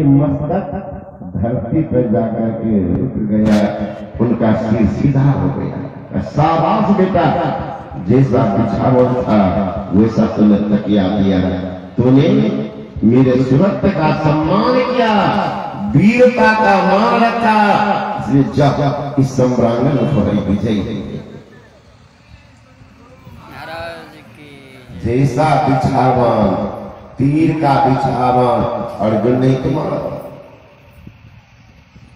उनके मस्तक धरती पर जाकर के रुक गया, उनका सिर सीधा हो गया। शाबाश बेटा, जैसा बिछावन था वैसा तूने तकिया दिया, तूने मेरे सूरत का सम्मान किया, वीरता का मान रखा, इसलिए जब इस सम्रांगण पर विजयी जैसा बिछावन, तीर का बिछावन अर्जुन ने तुम्हारा,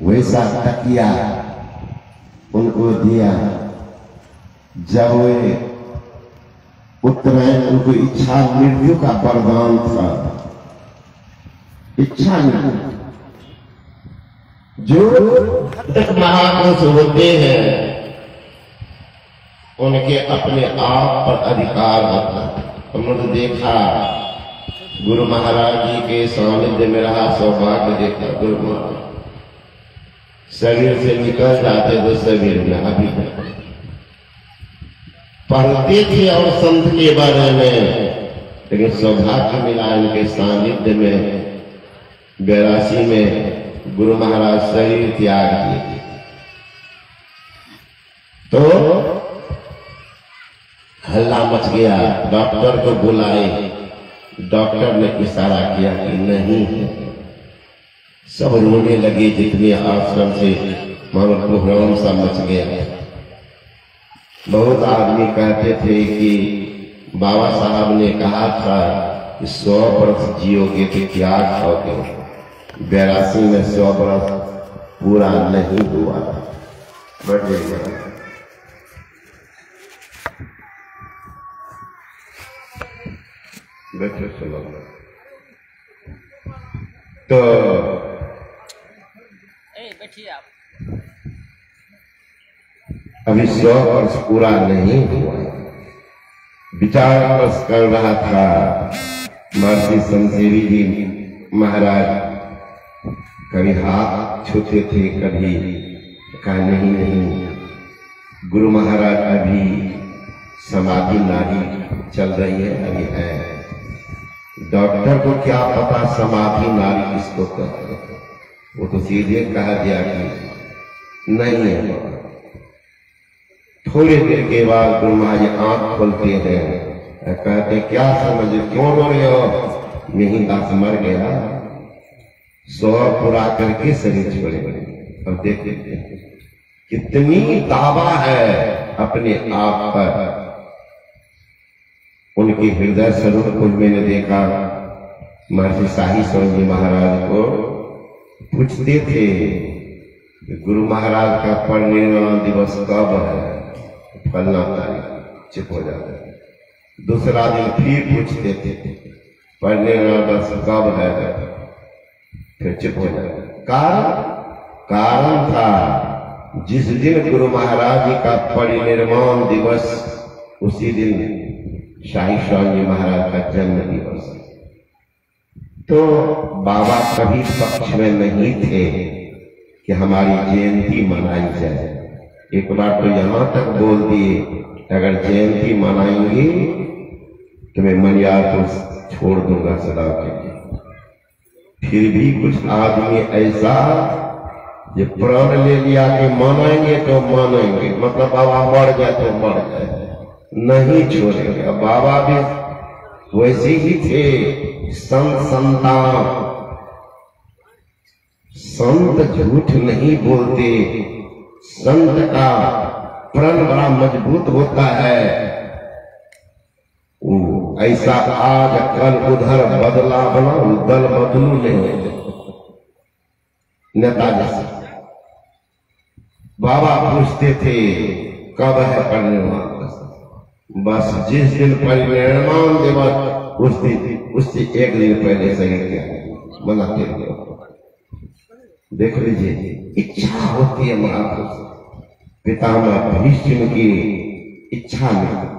वैसा तकिया उनको दिया। जब वे उत्तरायण, उनको इच्छा मृत्यु का वरदान था, इच्छा मृत्यु। जो महापुरुष होते हैं उनके अपने आप पर अधिकार होता है। हमने देखा गुरु महाराज जी के सानिध्य में रहा, सौभाग्य देखा। गुरु महाराज शरीर से निकल जाते तो शरीर में अभी पढ़ते थे और संत के बारे में, लेकिन सौभाग्य मिला इनके सानिध्य में 82 में गुरु महाराज शरीर त्याग किए। तो हल्ला मच गया, डॉक्टर को बुलाए, डॉक्टर ने इशारा किया कि नहीं है। सब रोने लगे, जितने आश्रम से मानो कोहराम सा मच गया। बहुत आदमी कहते थे कि बाबा साहब ने कहा था कि 100 वर्ष जियोगे तो क्या खाओगे। 82 में 100 वर्ष पूरा नहीं हुआ। बढ़िया बैठे सुनो। तो बैठिए आप। अभी 100 वर्ष पूरा नहीं हुआ। विचार कर रहा था महर्षि शमशेरी जी महाराज। कभी हाथ छूते थे, कभी कहा नहीं, गुरु महाराज अभी समाधि नारी चल रही है, अभी है। डॉक्टर को क्या पता समाधि नारी किसको कहते हैं। वो तो सीधे कहा दिया कि नहीं है। थोड़ी देर के बाद गुरु महाराज आंख खोलते हैं, कहते क्या समझ, क्यों रो रहे हो? नहीं, दास मर गया, 100 पूरा करके शरीर छोड़े। अब देखते कितनी दावा है अपने आप पर। उनके हृदय स्वरूप को मैंने देखा। महर्षि शाही स्वामी जी महाराज को पूछते थे गुरु महाराज का परिनिर्वाण दिवस कब है? फलना तारीख। चुप हो जाते। दूसरा दिन फिर पूछते थे परिनिर्वाण दिवस कब है? फिर चुप हो जाते। कारण था जिस दिन गुरु महाराज जी का परिनिर्वाण दिवस, उसी दिन शाही स्वामी महाराज का जन्म दिवस। तो बाबा कभी पक्ष में नहीं थे कि हमारी जयंती मनाई जाए। एक बार तो यहां तक बोल दिए अगर जयंती मनाएंगे तो मैं मनियारपुर छोड़ दूंगा सदा के लिए। फिर भी कुछ आदमी ऐसा जो प्राण ले लिया कि मनाएंगे तो मनाएंगे, मतलब बाबा मर जाए तो मर जाए, नहीं छोड़ेंगे। बाबा भी वैसे ही थे, संत संतान। संत झूठ नहीं बोलते, संत का प्रण बड़ा मजबूत होता है। ऐसा आज कल उधर बदला बना, दल बदलू नहीं। नेताजी बाबा पूछते थे कब है परिनिर्वाण? बस जिस दिन परिनिर्वाण दिवस उससे एक दिन पहले शरीर मनाते हैं। देख लीजिए, इच्छा होती है महापुरुष। पितामह भीष्म की इच्छा में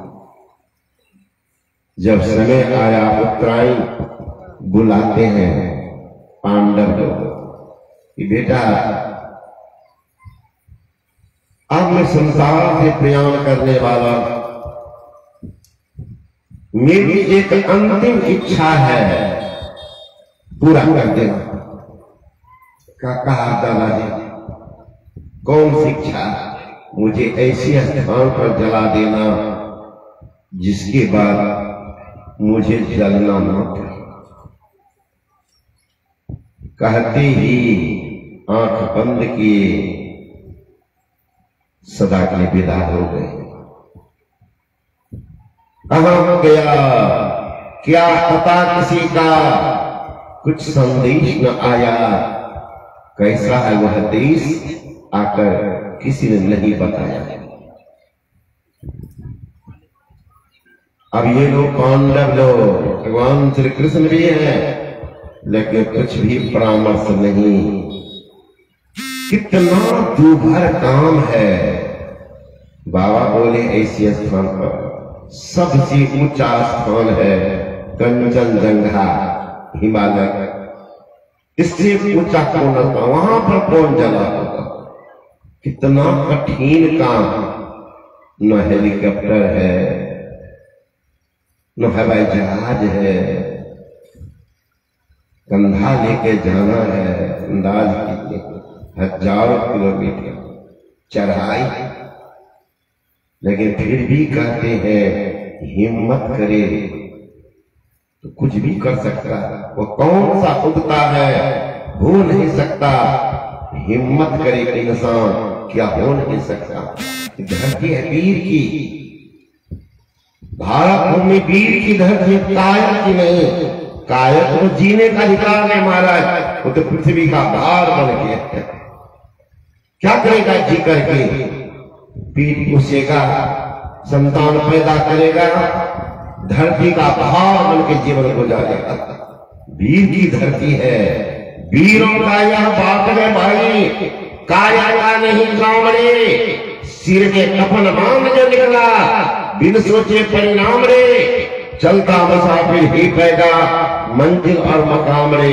जब समय आया, उत्तरायण बुलाते हैं पांडव कि बेटा अब मैं संसार से प्रयाण करने वाला, मेरी एक अंतिम इच्छा है, पूरा कर देना। कहा दादाजी, कौन शिक्षा? मुझे ऐसे स्थान पर जला देना जिसके बाद मुझे जलना न पड़े। कहते ही आंख बंद किए, सदा के लिए विदा हो गए। कहां गया क्या पता, किसी का कुछ संदेश न आया। कैसा है वह देश, आकर किसी ने नहीं बताया। अब ये लोग पांडव लोग, भगवान श्री कृष्ण भी हैं, लेकिन कुछ भी परामर्श नहीं। कितना दूभर काम है। बाबा बोले ऐसे स्थान पर सबसे ऊंचा स्थान है कंचनजंगा, हिमालय। इससे ऊंचा कौन था, वहां पर कौन जला होगा? कितना कठिन काम। न हेलीकॉप्टर है, न हवाई जहाज है, कंधा लेके जाना है। अंदाज कीजिए, हजारों किलोमीटर चढ़ाई। लेकिन फिर भी कहते हैं हिम्मत करे तो कुछ भी कर सकता। वो कौन सा उगता है, हो नहीं सकता। हिम्मत करे इंसान, क्या हो नहीं सकता। धरती है वीर की, भारत भूमि वीर की धरती, कायक की नहीं। कायक तो जीने का अधिकार है महाराज, वो तो पृथ्वी का भार बन गया। क्या करेगा जी करके? पीठ पूछेगा, संतान पैदा करेगा, धरती का भार बन के जीवन गुजारेगा। वीर की धरती है, वीरों का यह बात है भाई। काया का नहीं कामड़े, सिर के कफन बांध जो निकला, बिन सोचे परिणाम रे। चलता मुसाफिर ही पैदा, मंजिल और मकाम रे।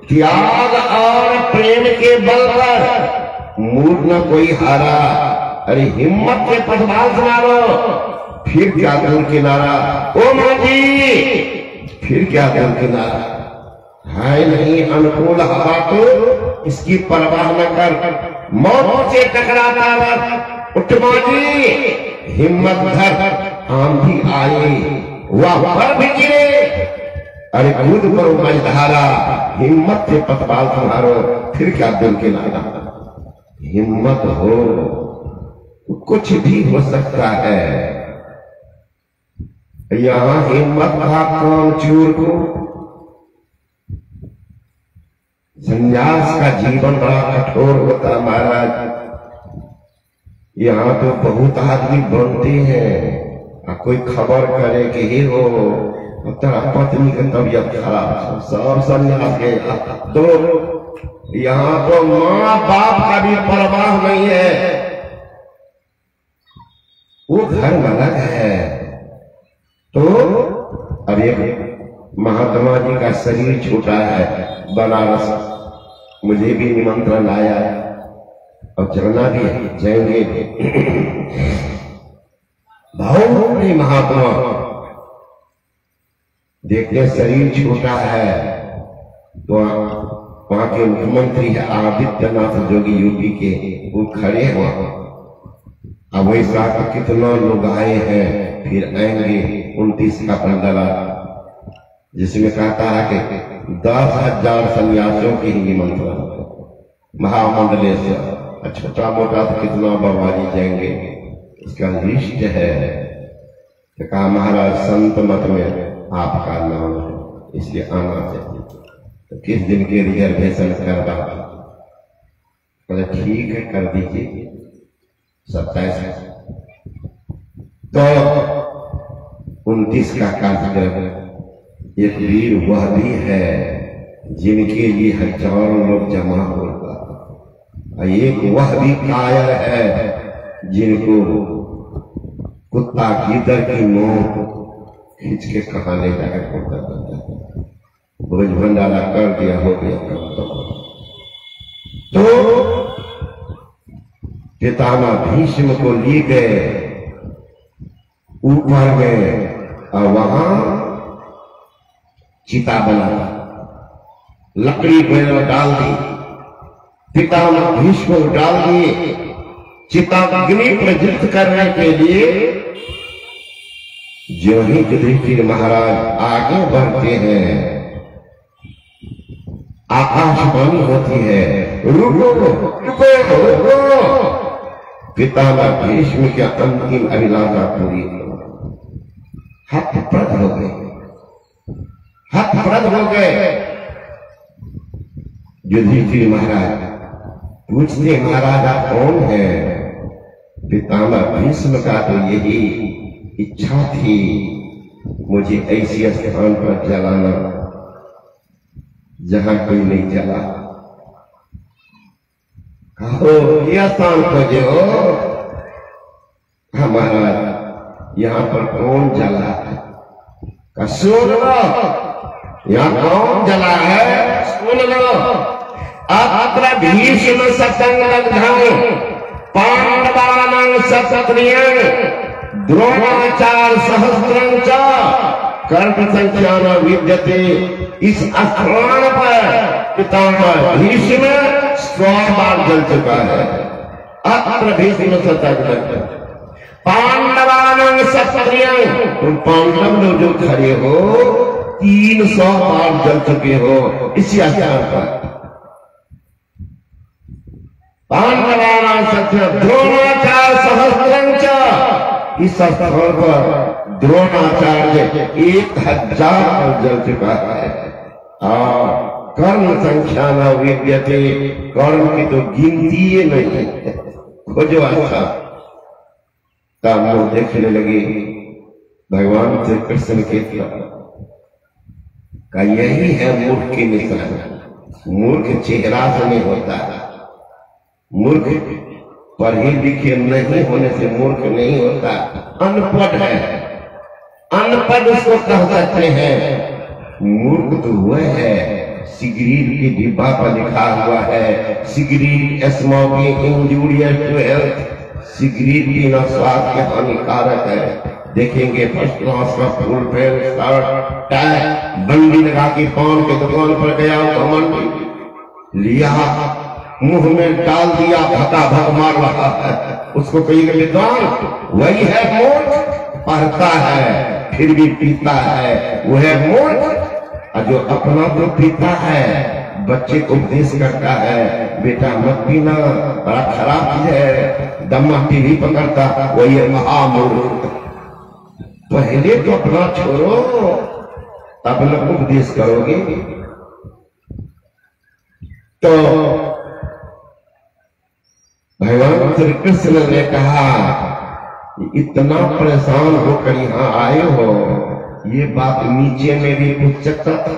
त्याग और प्रेम के बल पर मूड न कोई हारा। अरे हिम्मत के पदभार मारो, फिर क्या दूर किनारा। ओ मां जी, फिर क्या दूर किनारा। है नहीं अनुकूल हवा तो इसकी परवाह न कर, मौत से टकराता रह। उठ मां जी, हिम्मत धर, आंधी आए वह पर भी गिरे। अरे कूद पर मझधारा, हिम्मत से पतवाल संभारो, फिर क्या दूर किनारा। हिम्मत हो कुछ भी हो सकता है। यहां हिम्मत का काम चूर को संन्यास का जीवन बड़ा कठोर होता है महाराज। यहाँ तो बहुत आदमी बनते हैं, कोई खबर करे कि हे हो तेरा पत्नी की तबीयत खराब, सब संन्यास गया। तो यहाँ तो माँ बाप का भी परवाह नहीं है, वो घर अलग है। तो अब एक महात्मा जी का शरीर छूटा है बनारस, मुझे भी निमंत्रण आया और जाना भी है, जाएंगे। बहुत ही महात्मा देखते शरीर छोटा है। तो वहां के मुख्यमंत्री है आदित्यनाथ जोगी यूपी के, वो खड़े हैं वहां। अब वैसा कितना लोग आए हैं, फिर आएंगे 29 का पंडला, जिसमें कहता है कि 10,000 सन्यासियों के ही निमंत्रण महामंडलेश्वर। छोटा मोटा तो कितना बवाली जाएंगे, उसका लिस्ट है। तो कहा महाराज संत मत में आपका नाम है, इसलिए आना चाहिए। तो किस दिन के रिजर्वेशन करवा? बोले ठीक है कर दीजिए, 27। तो 29 का कार्यक्रम। एक वीर वह भी है जिनके लिए हजारों लोग जमा होता, एक वह भी कायर है जिनको कुत्ता गीदड़ की मौत खींच के कहा ले जाकर पड़ता। भोज भंडारा कर दिया, हो गया काम। तो पितामह भीष्म को ले गए ऊपर में, और वहां चिता बना, लकड़ी पेड़ डाल दी, पितामह भीष्म को डाल दिए चिताग्नि प्रज्वलित करने के लिए। जो ही युधिष्ठिर महाराज आगे बढ़ते हैं, आकाशवाणी होती है, रुको रुको रुको। पितामह भीष्म की अंतिम अभिलाषा पूरी हतप्रद हो गए, हतप्रद हो गए। युधिष्ठिर महाराज पूछते, महाराज आप कौन है? पितामह भीष्म का तो यही इच्छा थी, मुझे ऐसी स्थान पर जलाना जहां कोई नहीं जला। कहो यह स्थान खोजो। हमारा यहाँ पर कौन जला है? सुन लो, यहाँ कौन जला है? सुन लो, अत्र भीष्म सतंग पांडवानां सत्रियं द्रोणाचार्य सहस्त्रं च कर्म संख्या न विद्यते। इस स्थान पर पितामह भीष्म 100 बार जल चुका है। अत्र भीष्म सतंग पांडवानां सत्रियं, तुम पांडव लोग जो खड़े हो 300 बार जल चुके हो इसी स्थान पर। पांडवानां सत्रियं द्रोणाचार्य सहस्त्रं च, इस स्थान पर द्रोणाचार्य 1000 जल चुका है। कर्म संख्या न विद्यते, कर्म की तो गिनती ही नहीं है। खोजो अच्छा। तब लोग देखने लगे भगवान श्री कृष्ण के का यही है मूर्ख की निशान। मूर्ख चेहरा से नहीं होता, मूर्ख पढ़े लिखे नहीं होने से मूर्ख नहीं होता, अनपढ़ है। अनपढ़ उसको कह सकते हैं। मूर्ख तो हुआ है, सिगरेट की डिब्बा पर लिखा हुआ है cigarette smoking injurious to health, cigarette पीना स्वास्थ्य के हानिकारक है। देखेंगे फर्स्ट क्लास का फुल पैंट शर्ट टाई बंडी लगा के पान के दुकान पर गया, कमंड लिया, मुंह में डाल दिया, भका भक मार रहा है। उसको कहेंगे विद्वान, वही है मूर्ख। पढ़ता है फिर भी पीता है, वो है मूर्ख। और जो अपना तो पीता है, बच्चे को उपदेश करता है, बेटा मत पीना, बड़ा खराब चीज है, दम्मा टीवी पकड़ता, वही है महामूर्ख। पहले तो अपना छोड़ो, तब लोग उपदेश करोगे। तो भगवान श्री कृष्ण ने कहा, इतना परेशान होकर यहाँ आए हो, ये बात नीचे में भी पूछ सकता था,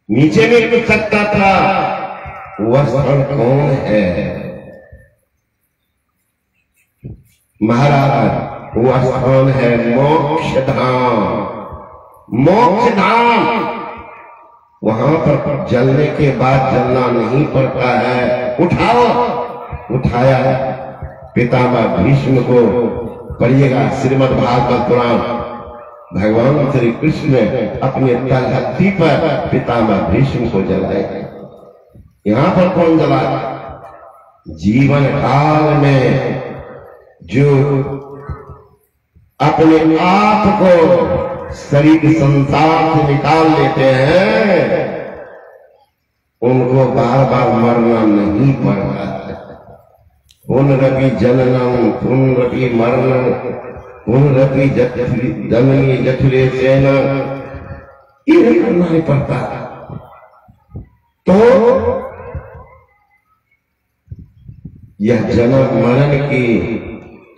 नीचे में पूछ सकता था। वह स्थल कौन है? महाराज वह स्थान है मोक्ष धाम। मोक्ष धाम, वहां पर जलने के बाद जलना नहीं पड़ता है। उठाओ, उठाया पितामह भीष्म को। पढ़िएगा श्रीमद् भागवत पुराण, भगवान श्री कृष्ण अपने तलहत्ती पर पितामह भीष्म को जलाए। यहां पर कौन जलाए? जीवन काल में जो अपने आप को शरीर संसार से निकाल लेते हैं, उनको बार बार मरना नहीं पड़ता। पुनरपि जननम पुनरपि मरणम पुनरपि जननी जठरे सेना, ये करना नहीं पड़ता। तो यह जन्म मरण के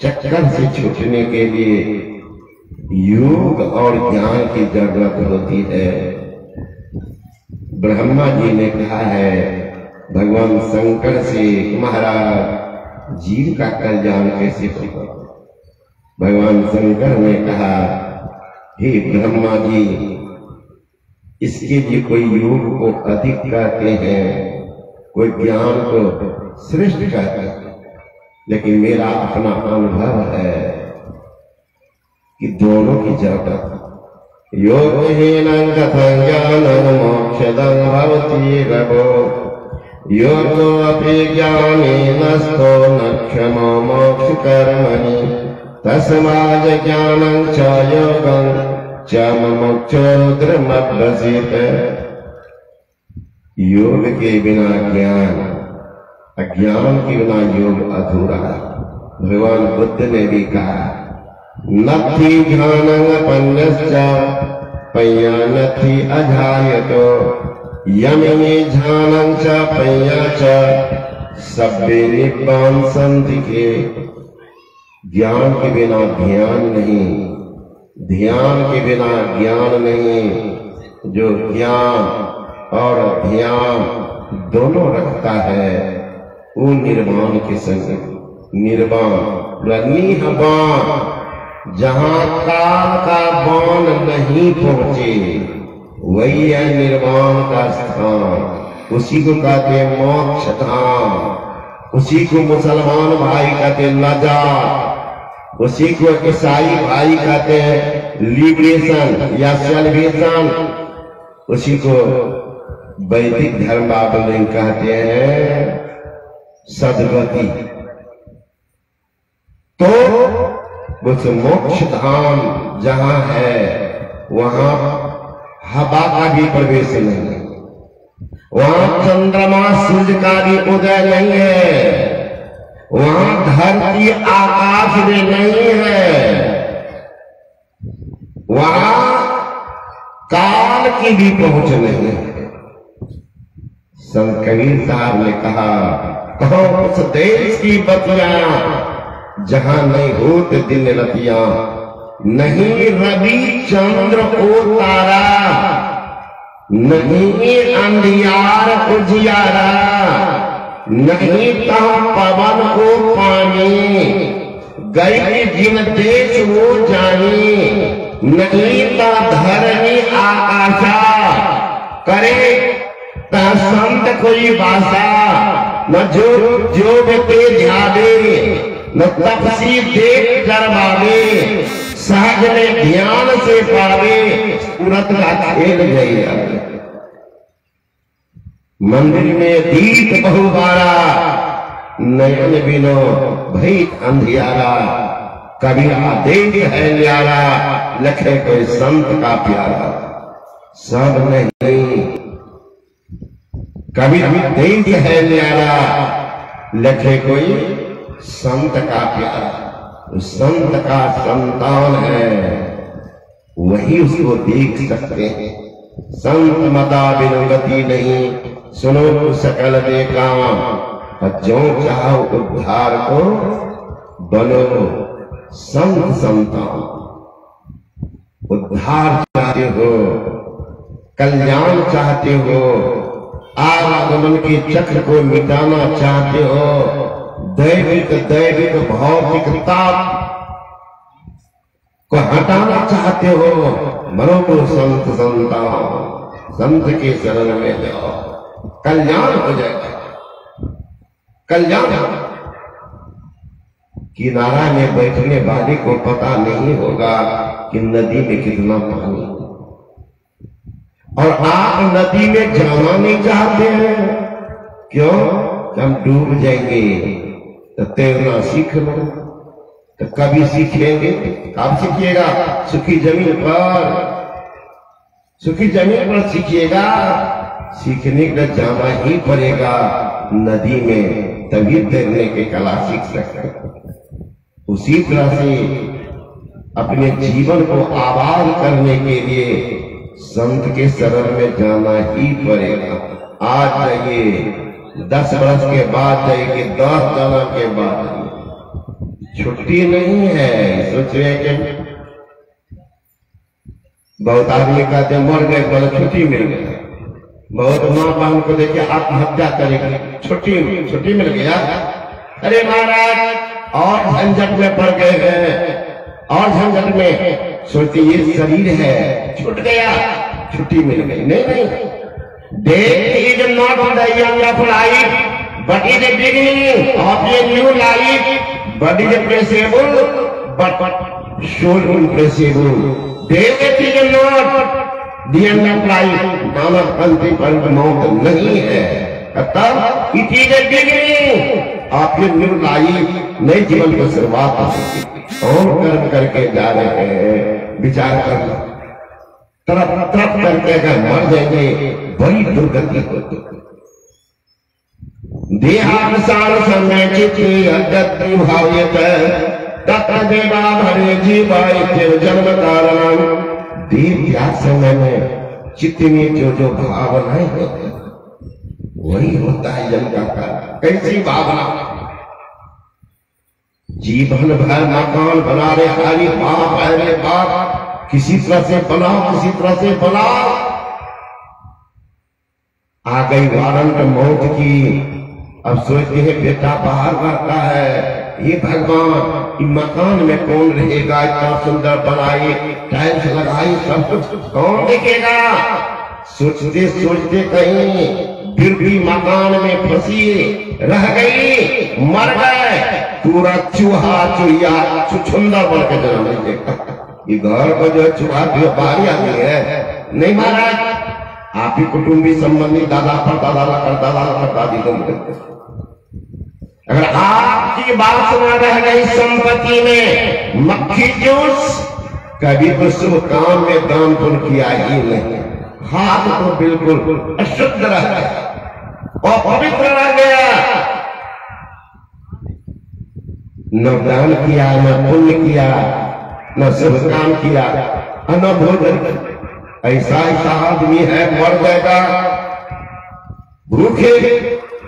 चक्कर से छूटने के लिए योग और ज्ञान की जरूरत होती है। ब्रह्मा जी ने कहा है भगवान शंकर से, महाराज जीव का कल्याण कैसे होगा? भगवान शंकर ने कहा, हे ब्रह्मा जी, इसके लिए कोई योग को अधिक कहते हैं, कोई ज्ञान को श्रेष्ठ कहते हैं, लेकिन मेरा अपना अनुभव है कि दोनों की जरूरत। योग हीनं कथं ज्ञानं मोक्षदं भवति रघो योगो अपि ज्ञानेनस्थो न क्षमो मोक्षकर्मणि तस्माद् ज्ञानं च योगं च मुमुक्षो धर्मभ्रसीत। योग के बिना ज्ञान, अज्ञान के बिना योग अधूरा। भगवान बुद्ध ने भी कहा नत्थि ज्ञानं पन्यश्च पय्या नत्थि अजायतो यमिने ज्ञानं च पय्या च सब्बे निब्बान सन्ति के। ज्ञान के बिना ध्यान नहीं, ध्यान के बिना ज्ञान नहीं। जो ज्ञान और ध्यान दोनों रखता है वो निर्वाण के संग, निर्वाण निहबान, जहां काल का बाण नहीं पहुंचे वही है निर्वाण का स्थान। उसी को कहते हैं मोक्ष धाम, उसी को मुसलमान भाई कहते हैं नजात, उसी को ईसाई भाई कहते हैं लिबरेशन या सेल्वेशन, उसी को वैदिक धर्म वाले कहते हैं सद्गति। तो उस मोक्ष धाम जहां है वहां हवा का भी प्रवेश नहीं है, वहां चंद्रमा सूर्य का भी उदय नहीं है, वहां धरती आकाश में नहीं है, वहां काल की भी पहुंच नहीं है। संत कबीर साहब ने कहा कहो उस देश की बतियां जहां नहीं होत दिन रतियां, नहीं रवि चंद्र को तारा, नहीं अंधियार उजियारा, नहीं कहा पवन को पानी, गई जिन देश वो जानी, नहीं ता धरनी आकाशा, करे ता संत कोई भाषा, न जो व्यक्ति ध्यावे न तपसी देख करवावे, सहज में ध्यान से पावे, उरत का खेल गई। मंदिर में दीप बहुबारा, नयन बिनो भई अंधियारा, कबीरा देख है न्यारा, लखे कोई संत का प्यारा। सब नहीं कबीरा देख है न्यारा, लखे कोई संत का प्यारा। संत का संतान है वही उसको देख सकते हैं। संत मता बिनु गति नहीं, सुनो सकल दे काम, जो चाहो उद्धार को बनो संत संतान। उद्धार चाहते हो, कल्याण चाहते हो, आवागमन के चक्र को मिटाना चाहते हो, दैविक भौतिकता को हटाना चाहते हो, मनो को संत संतान, संत के शरण में जाओ, कल्याण हो जाएगा। कल्याण किनारा में बैठने वाले को पता नहीं होगा कि नदी में कितना पानी, और आप नदी में जाना नहीं चाहते हैं। क्यों? हम डूब जाएंगे। तो तैरना सीख लो। तो कभी सीखेंगे? कब सीखिएगा? सूखी जमीन पर, सूखी जमीन पर सीखिएगा। सीखने के लिए जाना ही पड़ेगा नदी में, तभी तैरने की कला सीख सकते हैं। उसी तरह से अपने जीवन को आबाद करने के लिए संत के शरण में जाना ही पड़ेगा। आज जाइए, 10 वर्ष के बाद जाएगी, 10 साल के बाद। छुट्टी नहीं है। सोच रहे हैं कि बहुत आदमी कहते मर गए, बोले छुट्टी मिल गई। बहुत माँ बहन को देखे आत्महत्या करेगी, छुट्टी मिल गया। अरे महाराज और झंझट में पड़ गए हैं, और झंझट में सोचते ये शरीर है, छूट गया, छुट्टी मिल गई। नहीं, death is not the end of life, but is the beginning of a new life. Body is perishable, but soul imperishable. Death is not the end of life. मानव अंतिम अंत मौत नहीं है। तब ये चीजें बिगड़ी आपके निर्णायी नए जीवन की शुरुआत और कर्म करके जा रहे हैं। विचार करना तरफ तरफ करके अगर मर जाएंगे बड़ी दुर्गति होती। देहानुसार समय चित्ते अद्यत्ति भाव्यत तत्र देवा भरे जीवाय जन्म कारण। देव या समय में चित्त में जो भावनाएं होती वही होता है जन्म का कारण। कैसी भावना? जीवन भर मकान बना रहे हरी बाप अरे बाप, किसी तरह से बनाओ किसी तरह से बनाओ। आ गई वारंट मौत की, अब सोचते हैं बेटा बाहर रहता है, ये भगवान इस मकान में कौन रहेगा? इतना सुंदर बनाई टाइल्स लगाई सब कुछ कौन देखेगा? सोचते सोचते कहीं फिर भी मकान में फंसी रह गई, मर गए। पूरा चूहा चुहिया छुछुंदर बन के जन्म नहीं देखा। ये घर का जो चूहा बाहरी आदमी है नहीं महाराज, आप ही कुटुंबी संबंधी दादा पर दादा कर दादी को। अगर आपकी वासना रह गई संपत्ति में मक्खी जूस, कभी तो शुभ काम में दान पुण्य किया ही नहीं, हाथ तो बिल्कुल अशुद्ध रह गया और पवित्र रह गया। न दान किया न पुण्य किया न शुभ काम किया न भोजन। ऐसा ऐसा आदमी है मर जाएगा भूखे,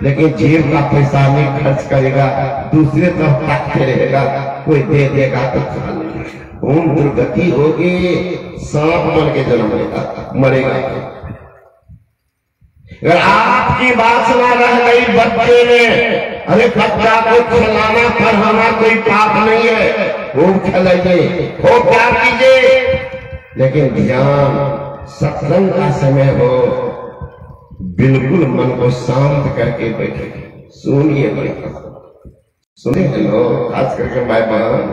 लेकिन जेब का पैसा नहीं खर्च करेगा, दूसरे तरफ ताकते रहेगा, कोई दे देगा तो खा लेगा। कौन दुर्गति होगी? सांप बन के जन्म लेगा, मरेगा। अगर आपकी वासना रह गई बच्चे में, अरे बच्चा को खिलाना पढ़ाना कोई पाप नहीं है, वो खिलाइए वो प्यार कीजिए, लेकिन ध्यान सत्संग का समय हो, बिल्कुल मन को शांत करके बैठे सुनिए। सुने लोग खास करके भाई बहन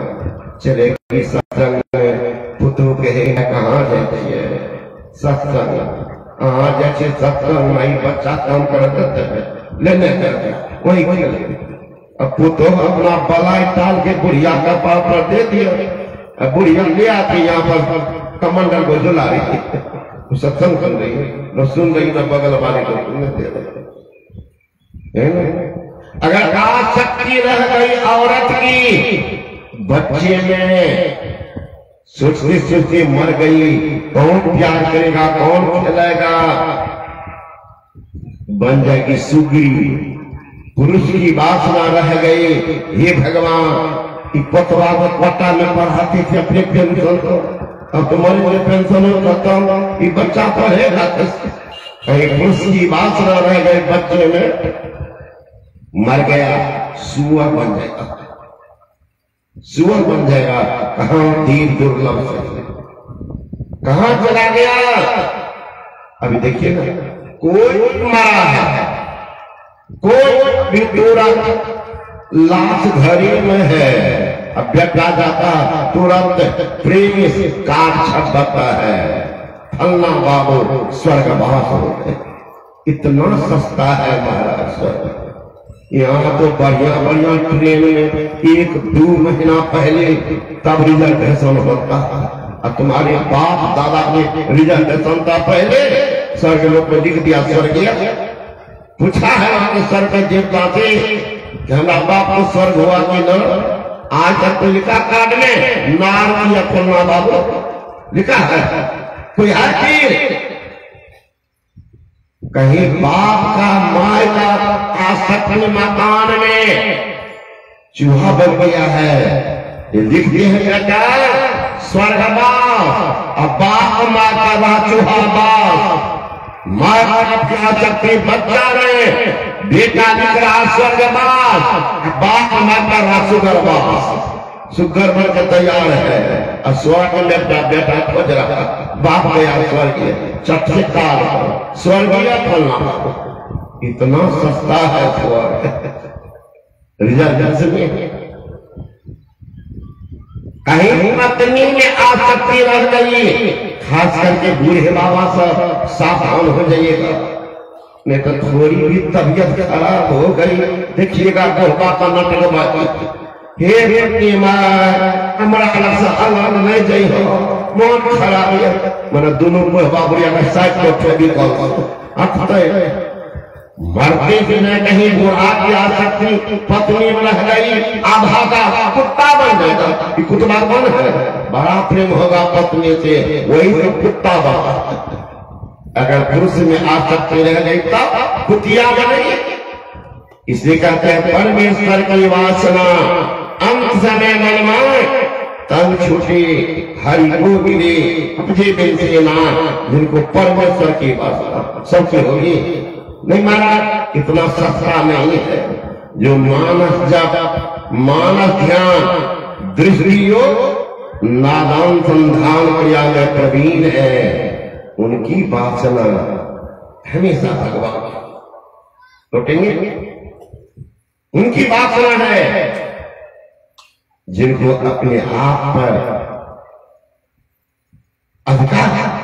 चले सत्संग में पुतु कहेगा कहाँ जाती है सत्संग, हाँ जैसे सत्संग नहीं बच्चा काम कर देते हैं लेने करके वही खेले। अब पुतो अपना बलाई टाल के बुढ़िया का पाव पर दे दिया, बुढ़िया ले आती यहाँ पर कमंडल को जुला रही थी, सत्संग कर रही है, न सुन रही न बगल वाले को सुनने दे रही। अगर आसक्ति रह गई औरत की बच्चे में, सोचते सोचते मर गई, कौन प्यार करेगा कौन खिलाएगा? बन जाएगी सुग्री। पुरुष की वासना रह गई, हे भगवान पतवा पट्टा में पढ़ाते थे अपने पेंशन को, अब तुम्हारे जो पेंशन खत्म, ये बच्चा पढ़ेगा कहीं? पुरुष की वासना रह गई बच्चे में, मर गया, सुअर बन जाएगा, सुअर बन जाएगा। कहां दीन दुर्लभ से कहां चला गया? अभी देखिए ना, कोई मरा है, कोई भी पूरा लाश घरी में है, अब बेटा जाता तुरंत प्रेमी से कार्ड छपता है, फलना बाबू स्वर्गवास हो गए। इतना सस्ता है महाराज स्वर्ग। यहाँ तो बढ़िया बढ़िया ट्रेन में 1-2 महीना पहले तब रिजर्वेशन होता है, और तुम्हारे बाप दादा ने रिजर्वेशन था पहले, स्वर्ग लोग में लिख दिया स्वर्गीय। पूछा है वहां के स्वर्ग देवता से कि हमारा बाप को स्वर्ग हुआ कि न? आज तक तो लिखा कार्ड में नार या फलना बाबू लिखा है, कोई है कि कहीं बाप का माय का आसक्ति मकान में चूहा बन गया है, ये लिख दिए हैं बेटा स्वर्गवास, और बाप माँ का वह चूहा बाप, माँ बाप की आसक्ति बच्चा रहे, बेटा लिख रहा स्वर्गवास, बाप माँ का रहा सुगरवास, सुगर बन के तैयार है, और स्वर्ग में बेटा खोज रहा, बाप गया स्वर्गीय चपसे काल स्वर्गीय फलना। इतना सस्ता है स्वर्ग रिजर्वेशन में। कहीं पत्नी में आसक्ति रह गई, खास करके बूढ़े बाबा सब सावधान हो जाइएगा। नहीं तो थोड़ी भी तबीयत खराब हो गई, देखिएगा गोबा का नाटक हे हमारा अलग से अलग नहीं जाइ हो, मन खराब है मैंने दोनों बाबुरिया का साइड को फेबी कॉल मरते भी नहीं, कहीं बुढ़ा की आ सकती पत्नी रह गई आधा का कुत्ता बन जाएगा। कुत्ता कौन है? बड़ा प्रेम होगा पत्नी से, वही तो कुत्ता बना। अगर पुरुष में आसक्ति रह गई तब कुतिया बनेगी। इसलिए कहते हैं परमेश्वर की वासना अंत समय मनमाए तन छूटे हरि को मिले अपने दिल से ना। जिनको परमेश्वर की वासना सबसे होगी। नहीं महाराज इतना सस्ता नहीं है। जो मानस जब मानस ध्यान दृष्टि योग नादान संधान क्रिया में प्रवीण है, उनकी वासना हमेशा भगवान लौटेंगे। उनकी वासना है जिनको अपने आप पर अधिकार।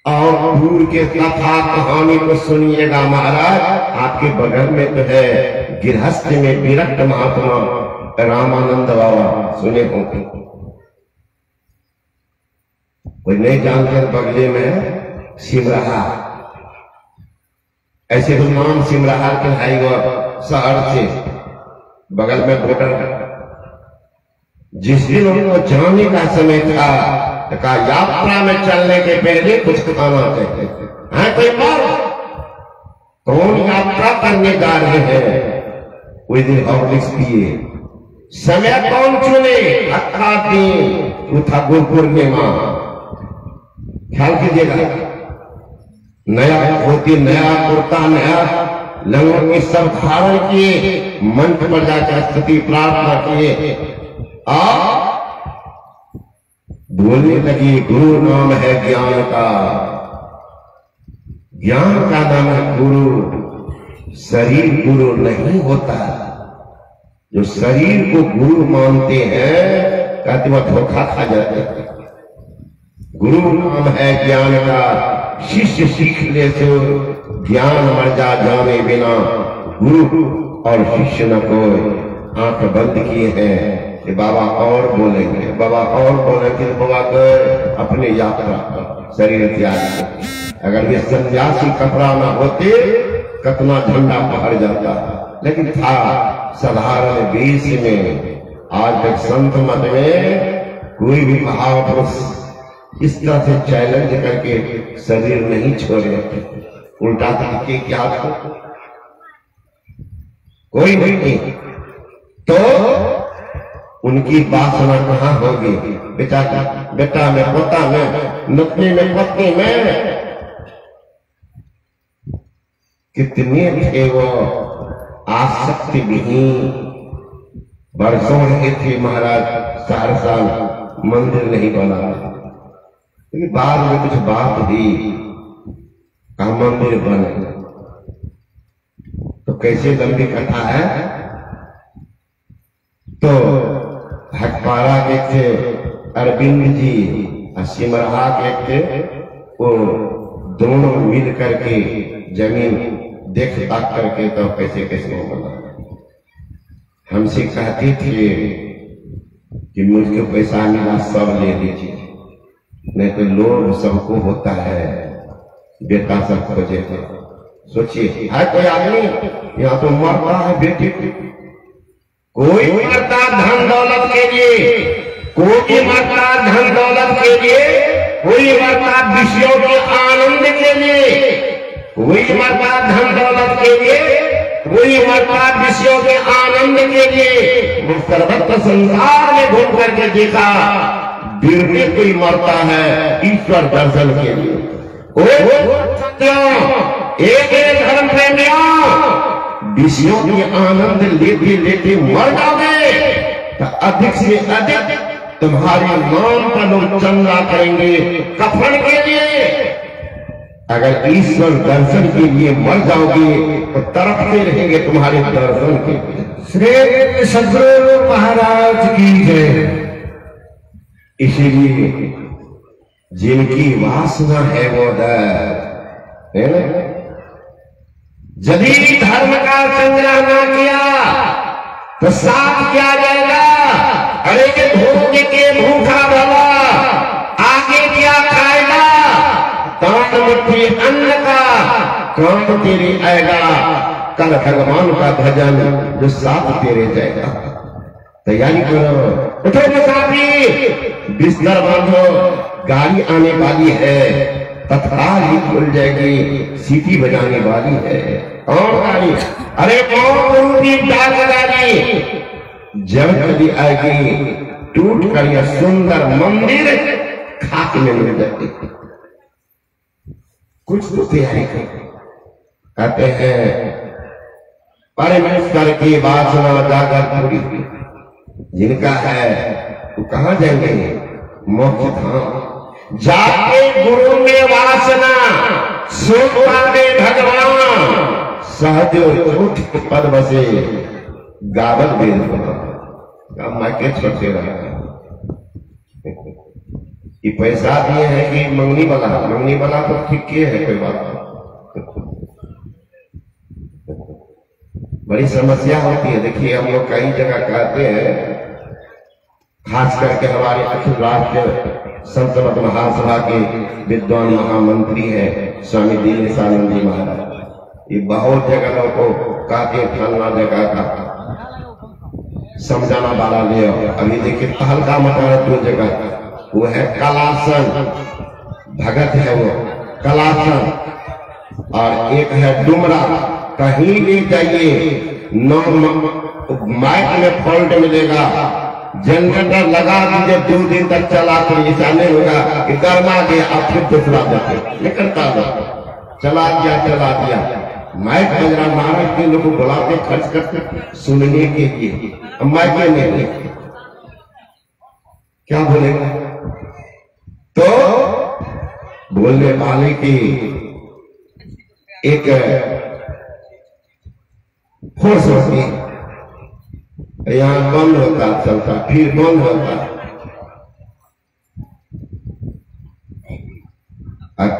और दूर के कथा कहानी को सुनिएगा महाराज, आपके बगल में तो है गृहस्थ में विरक्त महात्मा रामानंद बाबा, सुने होंगे। कोई नहीं जानते बगले में सिमरहा, ऐसे तो नाम सिमरहा के है वो शहर से बगल में बॉर्डर। जिस दिन उनको जाने का समय था तो कहा यात्रा में चलने के पहले कुछ खाना चाहिए। है कोई मर कौन यात्रा करने जा रहे हैं? कोई दिन हॉर्लिक्स पिए। समय कौन चुने? अखा दिन वो था गुरु पूर्णिमा। ख्याल कीजिएगा, नया धोती नया कुर्ता नया लंगों की सब धारण किए, मंच पर जाकर स्तुति प्रार्थना किए और बोलने लगी गुरु नाम है ज्ञान का। ज्ञान का नाम है गुरु। शरीर गुरु नहीं होता। जो शरीर को गुरु मानते हैं कहते वह धोखा खा जाते हैं। गुरु नाम है ज्ञान का। शिष्य सीख ले तो ज्ञान मर जा जाने बिना। गुरु और शिष्य न कोई। आंख बंद किए हैं कि बाबा और बोलेंगे, बाबा और बोलेंगे। बाबा गए अपने यात्रा शरीर त्याग। अगर ये सन्यासी कपड़ा ना होते कितना झंडा पकड़ जाता, लेकिन था साधारण वेश में। आज तक संत मत में कोई भी महापुरुष इस तरह से चैलेंज करके शरीर नहीं छोड़े। उल्टा तरीके क्या कोई नहीं। तो उनकी वासना कहाँ होगी? बेटा में पोता में नतनी में पत्नी में कितने थे वो आसक्ति विहीन। वर्षों रहे थे महाराज, 4 साल मंदिर नहीं बना। लेकिन बाद में कुछ बात हुई, कहा मंदिर बने। तो कैसे लंबी कथा है। तो हटपारा के थे अरविंद जी और सिमरहा के थे, वो दोनों मिल करके जमीन देख ताक करके तो कैसे कैसे वो बना। हमसे कहते थे कि मुझको पैसा मिला सब ले लीजिए, नहीं तो लोभ सबको होता है, बेटा सब खोजेगा। सोचिए है कोई आदमी यहाँ तो मरता है बेटे, कोई मरता धन दौलत के लिए, कोई मरता धन दौलत के लिए, कोई मरता विषयों के आनंद के लिए, कोई मरता धन दौलत के लिए, कोई मरता विषयों के आनंद के लिए। सर्वत्र संसार में घूम करके देखा बिरले कोई मरता है ईश्वर दर्शन के लिए। एक धर्म प्रेमियों, विषयों के आनंद लेते लेते मर जाओगे तो अधिक से अधिक तुम्हारे नाम पर लोग चंदा करेंगे कफन के लिए। अगर ईश्वर दर्शन के लिए मर जाओगे तो तरफते रहेंगे तुम्हारे दर्शन के लिए। श्री सद्गुरु महाराज की जय। इसीलिए जिनकी वासना है वो है ना, यदि धर्म का संग्रह ना किया तो साथ क्या जाएगा? अरे भूख के भूखा भला आगे क्या खाएगा? तान मुट्ठी अन्न का काम तेरे आएगा, कर भगवान का भजन जो साथ तेरे जाएगा। तैयारी करो, उठो मुसाफिर, बिस्तर बांधो, गाड़ी आने वाली है, तत्काल ही खुल जाएगी, सीटी बजाने वाली है। और गाड़ी, अरे कौन की डाक गाड़ी जब कभी आएगी, टूट कर यह सुंदर मंदिर खाक में मिल जाती। कुछ तो तैयारी कर, कहते हैं परमेश्वर की वासना जाकर पूरी हुई, जिनका है वो कहां जाएंगे? मोक्ष धाम। जाके गुरु में वासना सुख पावे भगवान, सहज झूठ पद बसे गावल वेद बना। मैं के छोटे रहा, ये पैसा दिए हैं कि मंगनी वाला तो ठीक के है, कोई बात नहीं। बड़ी समस्या होती है। देखिए हम लोग कई जगह कहते हैं, खास करके हमारे अखिल राष्ट्रीय संत मत महासभा के विद्वान महामंत्री है स्वामी दीनदयानंद जी महाराज, ये बहुत जगह लोगों को कहते फलना जगह का समझाना वाला ले। अभी देखिए तहलका मटा दो जगह, वो है कलासन, भगत है वो कलासन, और एक है डुमरा। कहीं भी जाइए नो माइक में फॉल्ट मिलेगा, जनरेटर लगा दीजिए 2 दिन तक चला तो ऐसा नहीं होगा कि गर्मा गया आप फिर दूसरा देते निकलता चला दिया। माइक बजरा महाराज के लोग बुलाते खर्च करते सुनने के लिए, माइक नहीं क्या बोलेगा? तो बोलने वाले की एक फोर्स होती है, यहां बंद होता चलता फिर बंद होता।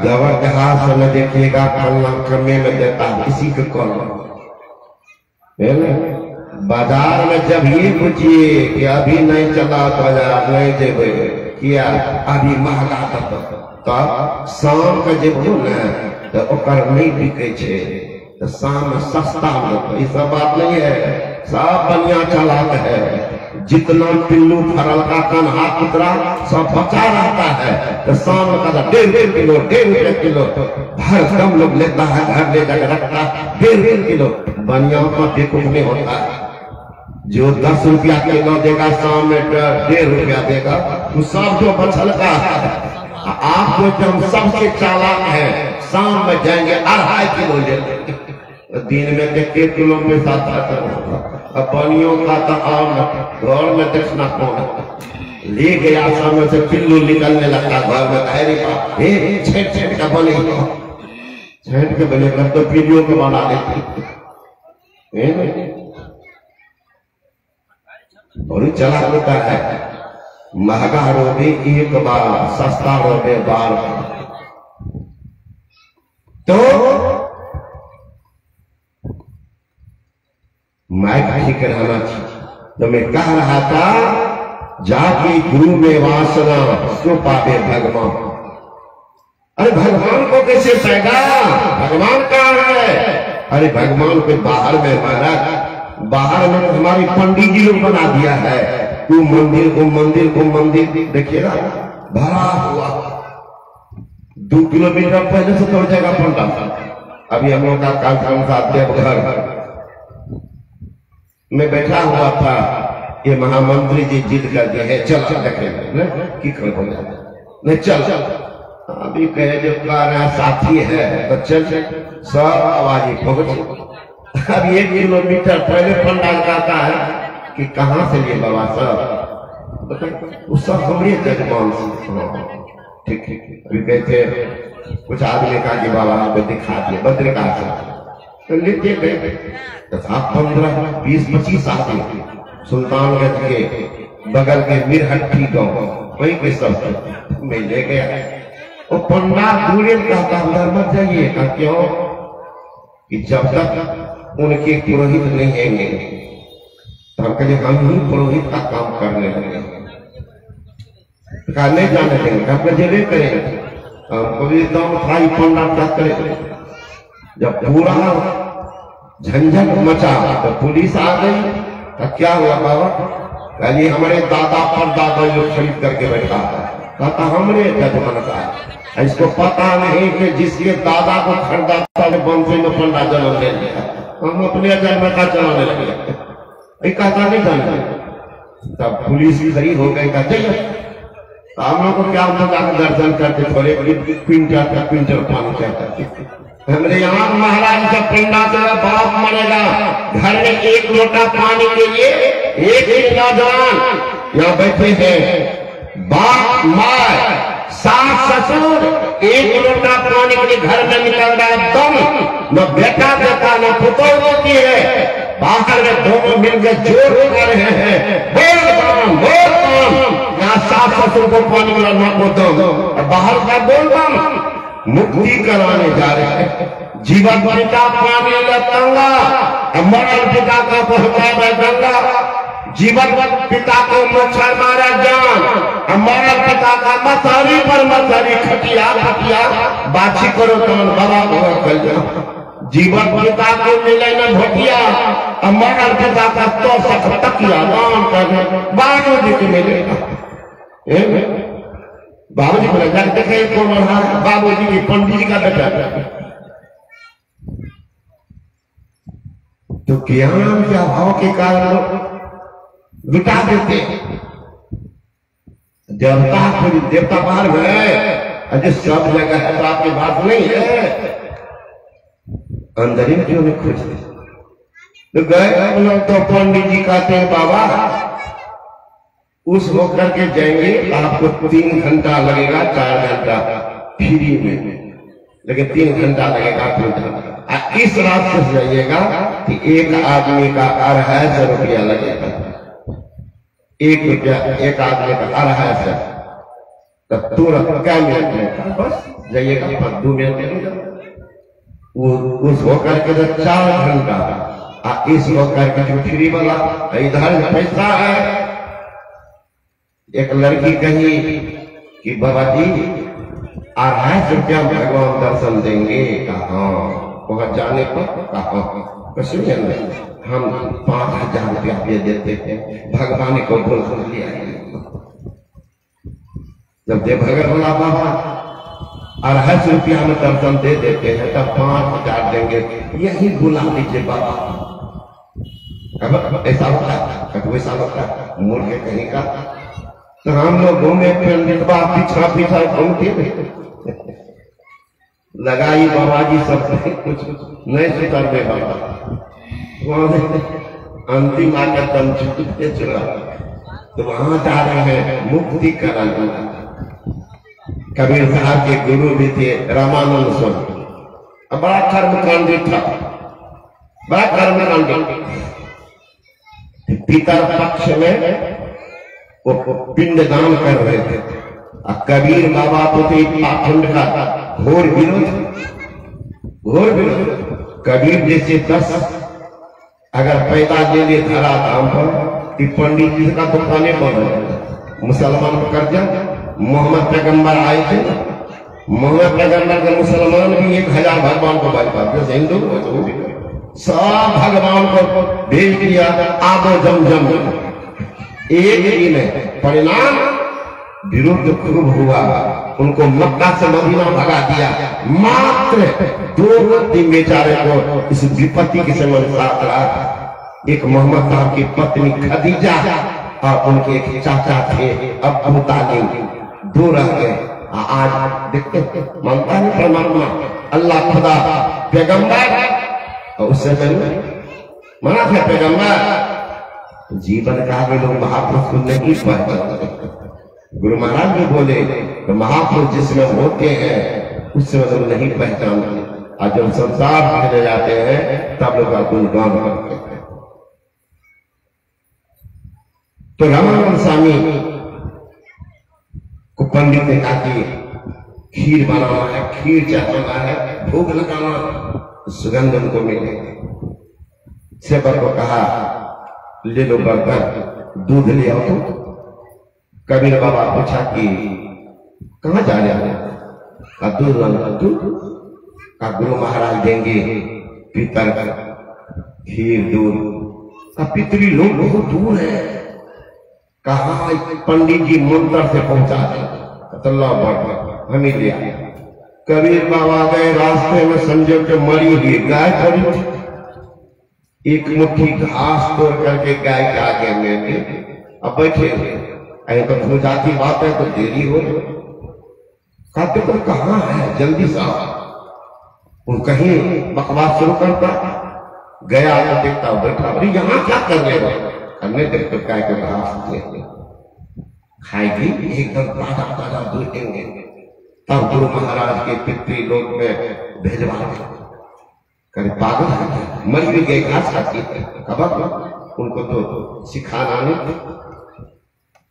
गवर जहाज से न देखिएगा फलना कमे में देता किसी को कौन। बाजार में जब ये पूछिए कि अभी नहीं चला बाजार नहीं देवे किया, अभी महंगा तब शाम का जब हो न तो ओकर नहीं बिके छे, तो शाम में सस्ता मिलता। ये सब बात नहीं है, सब बनिया चालाक है। जितना पिल्लू फरल का कन्हा कुतरा सब बचा रहता है, तो शाम का 1.5 किलो 1.5 किलो हर दम लोग लेता है, घर ले जाकर रखता 1.5 किलो बनिया का बेकूफ में होता है। जो 10 रुपया किलो देगा शाम में 1.5 रुपया देगा, तो सब जो बचल का है। आप तो जब सबसे चालाक है, शाम में जाएंगे 2.5 किलो ले लेंगे, दिन में 1 किलो में 7 होगा। अब पानियों का तो आम घर में देखना कौन ले गया, सामने से पिल्लू निकलने लगता घर में, छेट का बने, छेट के बने कर तो पिल्लू को बना देती। और चला होता है महंगा रोबे एक बार, सस्ता रोबे बार। तो माइक ठीक रहना चाहिए। तो मैं कह रहा था, जाके गुरु में वासना सो पावे भगवान। अरे भगवान को कैसे पाएगा? भगवान कहाँ है? अरे भगवान को बाहर में महाराज, बाहर में हमारी पंडित जी लोग बना दिया है। वो मंदिर देखिएगा भरा हुआ, 2 किलोमीटर पहले से तो जगह पंडा। अभी हम लोग का कार्यक्रम था देवघर में बैठा हुआ था, ये महामंत्री जी जिद कर दिए है चल देखेंगे की कर नहीं चल। अभी कहे जो साथी है तो चल, सब आवाज पहुंच। अब 1 किलोमीटर पहले पंडाल कहता है कि कहां से लिए बाबा सब, वो सब हमारे जजमान से। ठीक अभी कहते कुछ आदमी कहा कि बाबा को दिखा दिए बद्रिकाश्रम, तो लेते गए 15-20-25 आदमी सुल्तानगंज के बगल के मिरहट्टी गांव वहीं के सब में ले गया। वो पंडा दूरे कहता अंदर मत जाइए। क्यों? कि जब तक उनके पुरोहित नहीं आएंगे तो हम कहें हम ही पुरोहित का काम करने लगे, नहीं जाने देंगे, हम जेबे करेंगे, कभी दम थाई पंडा क्या करे। जब पूरा झंझट मचा तो पुलिस आ गई तो क्या हुआ बाबा, कहली हमारे दादा पर दादा जो खरीद करके बैठा है, कहता हमने जजमान का, इसको पता नहीं कि जिसके दादा को खरीदा था बंसी में पंडा जन्म ले लिया, हम अपने जन्म का चलाने लगे, कहता नहीं जानते। तब पुलिस भी सही हो गई, कहते हम लोग को क्या मजा दर्शन करते, थोड़े क्विंटल पानी चाहते। हमरे यहाँ महाराज का पंडा से बाप मरेगा, घर में एक लोटा पानी के लिए एक नौजवान यहाँ बैठे हैं, बाप माँ सास ससुर, एक लोटा पानी के लिए घर में निकल रहा है दम, न बेटा देता न पुतौ होती है, बाहर में दोनों मिलकर जोर कर रहे हैं, बोल यहाँ सास ससुर को पानी मिला न को दम, और बाहर का बोल बम मुक्ति कराने जा रहे हैं। जीवन पिता पानी लतंगा, मरण पिता का पहुंचा गंगा, जीवन पिता को मच्छर मारा जान, मरण पिता का मसारी पर मसारी खटिया खटिया बाछी करो तो बाबा बाबा कर जाओ। जीवन पिता को मिले न भटिया, मरण पिता का तो सख तकिया दान कर बाबू जी को मिलेगा। बाबू जी बोला जाके देखे कौन रहा, बाबू जी की पंडित जी का बेटा। तो ज्ञान के अभाव के कारण लुटा देते, देवता बाहर है, अजय सब जगह है तो आपकी बात नहीं है, अंदर ही क्यों नहीं खोजते। तो गए लोग तो पंडित जी कहते हैं बाबा उस होकर के जाएंगे, आपको 3 घंटा लगेगा, 4 घंटा फ्री में, लेकिन 3 घंटा लगेगा। इस रास्ते से जाइएगा कि एक आदमी का 250 रुपया लगेगा, 1 रुपया एक आदमी का 250, तब तुरंत क्या मिनट में बस जाइएगा, 2 मिनट उस होकर के 4 घंटा, इस होकर के जो फ्री वाला इधर पैसा है। एक लड़की कही कि बाबा जी 250 रुपया भगवान दर्शन देंगे, कहा वहां जाने पर कहा हम 5000 रुपया दे देते थे, भगवान को बोल लिया। जब दे भगत बोला बाबा 250 रुपया में दर्शन दे देते हैं तब 5000 देंगे, यही बुला लीजिए बाबा। अब ऐसा होता है, वैसा होता है, मूर्ख कहीं का। तो हम लोग घूमे पंडित पीछा पीछा घूमते लगाई बाबा जी सब कुछ नहीं सुधर में बाबा अंतिम आकर तम छूटते चला। तो वहां जा रहे हैं मुक्ति कराना। कबीर साहब के गुरु भी थे रामानंद स्वामी, बड़ा कर्मकांडी था, बड़ा कर्मकांडी। पितर पक्ष में वो पिंडदान कर रहे थे, कबीर बाबा तो थे पाखंड का घोर विरोध। कबीर जैसे 10 अगर पैदा ले ले धरा दाम पर, पंडित जी का दुकाने बंद, मुसलमान को कर्जा। मोहम्मद पैगंबर आए थे, मोहम्मद पैगंबर के मुसलमान भी 1000 भगवान को बात, हिंदू सब भगवान को भेज दिया आबो जमजम। एक दिन परिणाम विरुद्ध खूब हुआ, उनको मक्का से मदीना भगा दिया। मात्र 2 दिन बेचारे को इस विपत्ति के समय साथ रहा। एक मोहम्मद साहब की पत्नी खदीजा और उनके एक चाचा थे अबू तालिब, 2 रह गए। आज देखते मानता है परमात्मा अल्लाह खुदा पैगंबर, और उस समय मना था पैगंबर। जीवन का आगे लोग महापुरुष को नहीं पाते। गुरु महाराज भी बोले तो महापुरुष जिसमें होते हैं उससे लोग नहीं पहचानते, और जब संसार चले जाते हैं तब लोग का गुणगान करते हैं। तो रामानंद स्वामी को पंडित ने कहा कि खीर बनाना है, खीर चढ़ाना है, भोग लगाना। सुगंध उनको मिले। सेवक को कहा ले लो बर्तन, दूध ले आओ। तो कबीर बाबा पूछा कि कहाँ जा रहे हो? दूध लाना। दूध का गुरु महाराज देंगे पीतर खीर दूध। पितरी लोग बहुत दूर है। कहा पंडित जी मंत्र से पहुंचा दे तो ला बर्तन हमें ले आए। कबीर बाबा गए, रास्ते में संजय के मरी हुई गाय खड़ी थी। एक मुट्ठी घास तोड़ करके गाय के आगे में अब बैठे हुए। अरे तो पूजा की बात है तो देरी हो। कहते तो कहाँ है, जल्दी से आओ। कहीं बकवास शुरू करता गया तो देखता बैठा, अरे यहाँ क्या कर रहे हो? हमने देख तो गाय को घास दे खाएगी, एकदम ताजा ताजा दूध देंगे। तब गुरु महाराज के पितृ लोक में भेजवा करे। पागल है, मर भी गए, घास खाती है। कब उनको तो सिखाना नहीं,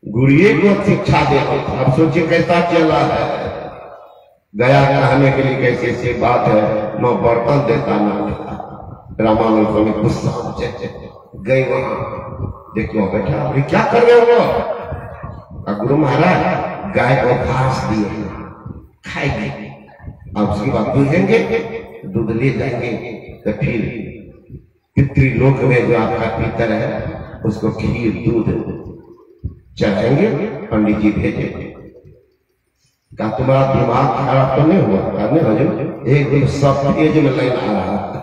गुरुए को शिक्षा देना। अब सोचिए कैसा चला है। गया कहने के लिए कैसे से बात है, न बर्तन देता ना देता। रामानंद स्वामी गुस्सा गए वहां, देखो बेटा अभी क्या कर रहे हो? गुरु महाराज गाय को घास दिए खाएगी, अब उसके बाद दूहेंगे, दूध ले जाएंगे तो फिर पितृलोक में जो आपका पितर है उसको खीर दूध चढ़ाएंगे। पंडित जी भेजे। क्या तुम्हारा दिमाग खराब तो नहीं हुआ? नहीं हजूर, एक सफेद में लाइन आ रहा था,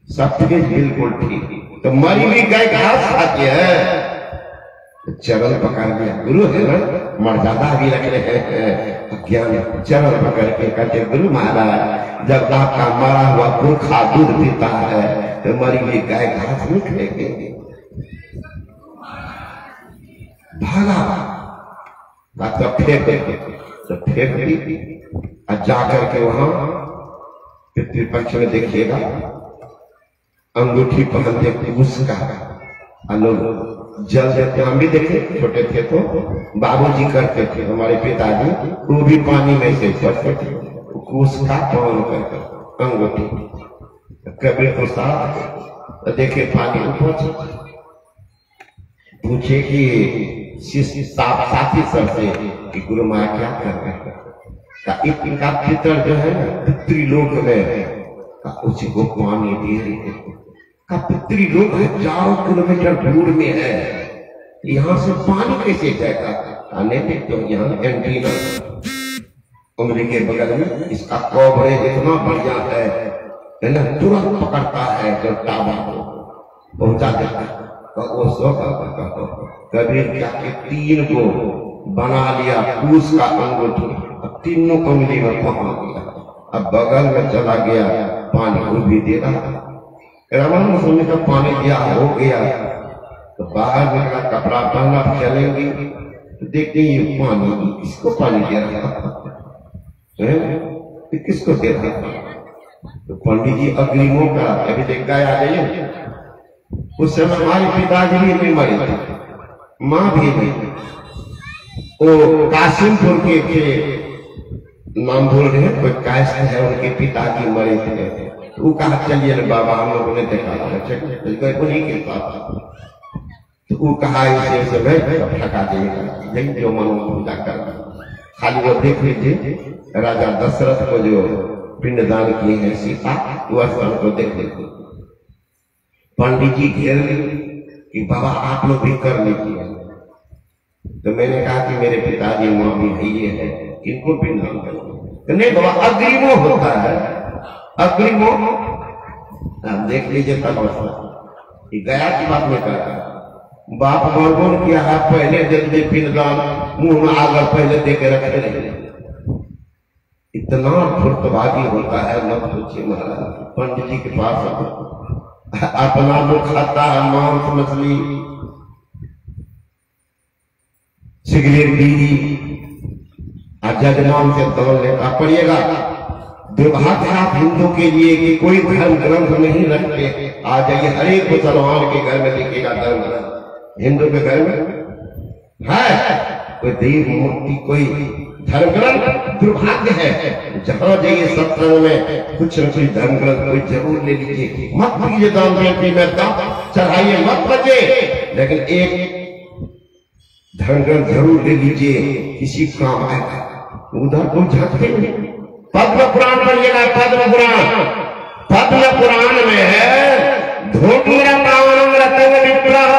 सफेद बिल्कुल ठीक। तो मरी हुई गाय घास खाती है, चरण पकड़ लिया। गुरु है ना, मर्यादा भी रख रहे हैं, ज्ञान चरण पकड़ के कहते गुरु महाराज जब आपका मरा हुआ पुरखा दूध पीता है तो मरी हुई गाय घास नहीं खाएंगे। भागा तो फेंक दी। जाकर के वहां पितृपक्ष में देखिएगा अंगूठी पहनते कुश का लोग जल देते। हम भी देखे, छोटे थे तो बाबूजी करते थे, हमारे पिताजी वो भी पानी में से करते थे। कुश का पहन करके अंगूठी। कबीर को साथ देखे पानी ऊपर, पूछे कि साथी सबसे कि गुरु माँ क्या कर रहे हैं? इनका पितर जो है ना पितृलोक में उसी को पानी दे रही है। का पितृलोक हजारों किलोमीटर दूर में है, यहाँ से पानी कैसे जाएगा? आने तो यहाँ एंटीना उंगली के बगल में इसका कवरेज इतना बढ़िया है ना, तुरंत पकड़ता है जो टाबा को पहुंचा देता है। वो कबीर क्या के 3 को बना लिया कुश का अंगूठी, तीनों उंगली में पहुंच गया। अब बगल में चला गया, पानी को भी दे रहा। रामानंद स्वामी का पानी दिया हो गया तो बाहर निकला, कपड़ा पहना, चलेंगे तो देखते ये पानी किसको पानी दे रहा है, किसको दे रहा था? तो पंडित जी अग्रिमों का अभी देखता है। आ जाइए, उस समय हमारे पिताजी भी नहीं मरे थे, माँ भी नहीं। वो कासिमपुर के थे, नाम भूल रहे, कोई काश है, उनके पिताजी मरे थे। तो वो कहा चलिए ना बाबा, हम लोगों ने देखा उन्हीं के पास। तो वो कहा इसे ठका देगा, यही जो मनो पूजा कर। खाली वो देख लीजिए राजा दशरथ को जो पिंडदान किए हैं सीता, वह स्थल को देख लीजिए। पंडित जी घेर कि बाबा आप लोग भी कर लीजिए। तो मैंने कहा कि मेरे पिताजी माँ भी भैया है, किनको पिंडदान करेंगे? नहीं बाबा, अग्रिमो होता है, अग्रिमो। आप देख लीजिए तब गया की बात में कहता बाप बरबोर किया है, पहले दे दे पिंडदान, मुंह में आगर पहले दे के रखे रहे। इतना फुर्तबाजी होता है, मत पूछिए महाराज। पंडित जी के पास अपना लोग खाता है मांस मछली सिगरेट बीड़ी, जजमान से दौड़ लेता। पढ़िएगा, दुर्भाग्य आप हिंदू के लिए कि कोई धर्म ग्रंथ नहीं रखते। आ जाइए हर एक मुसलमान के घर में देखिएगा धर्म ग्रंथ, हिंदू के घर में है कोई देव मूर्ति, कोई धर्म ग्रंथ दुर्भाग्य है, जहां जाइए सत्संग में कुछ न कुछ धर्म ग्रंथ कोई जरूर ले लीजिए, मत कीजिए दान पेटी में चढ़ाइए मत बचे, लेकिन एक धर्म ग्रंथ जरूर ले लीजिए, किसी काम आएगा। उधर कोई झांकते नहीं। पद्म पुराण पढ़िएगा, पद्म पुराण, पद्म पुराण में है धूम्र पावनम रतन विप्रह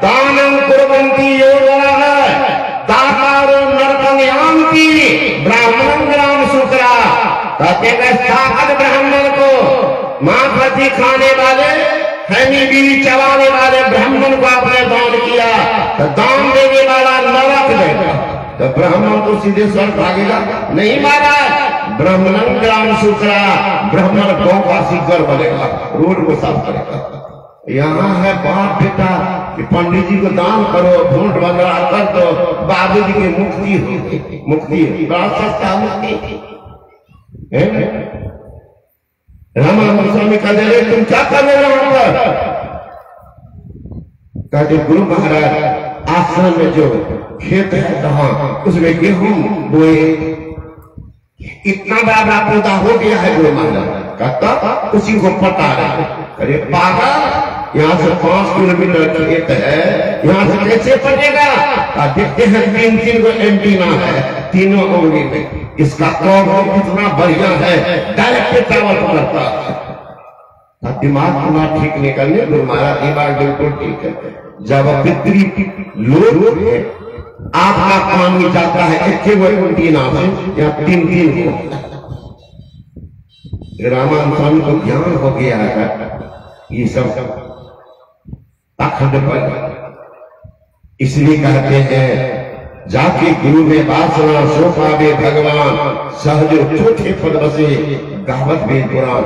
दानम कुर्वन्ति योगः दातारो नरकं यान्ति ब्राह्मणं ग्राम शुक्रा। कहते हैं स्थापत ब्राह्मण को मांस खाने वाले खैनी बीड़ी चबाने वाले ब्राह्मण को आपने दान किया तो दान देने वाला नरक देगा, तो ब्राह्मण को सीधे स्वर्ग भागेगा नहीं महाराज। ब्राह्मणं ग्राम शुक्रा, ब्राह्मण गौ का शिखर बनेगा, रोड को साफ करेगा। यहाँ है बाप बेटा कि पंडित जी को दान करो, झूठ बंदरा कर दो, बाबू जी की मुक्ति होगी, मुक्ति बड़ा सस्ता मुक्ति है। रामानंद स्वामी कहते रहे तुम क्या कर रहे हो वहां पर? कहते गुरु महाराज आश्रम में जो खेत है कहाँ, उसमें गेहूं बोए, इतना बड़ा पौधा हो गया है। गुरु महाराज कहता उसी को पटा रहे। अरे पागल, यहाँ से 5 किलोमीटर खेत है, यहाँ से कैसे पटेगा? देखते हैं 3 को एंटीना है तीनों उंगली में, इसका कौन कितना बढ़िया है, डायरेक्ट चावल पकड़ता है। दिमाग तुम्हारा ठीक निकलने गुरु महाराज, दिमाग बिल्कुल ठीक है। जब पितरी लोग आपका पानी जाता है एक एंटीना से या 3 को, रामानंद स्वामी को ज्ञान हो गया है ये सब अखंड पर। इसलिए कहते हैं जाके गुरु में वासना सो पावे भगवान, सहज छोटे पद बसे गावत वेद पुराण।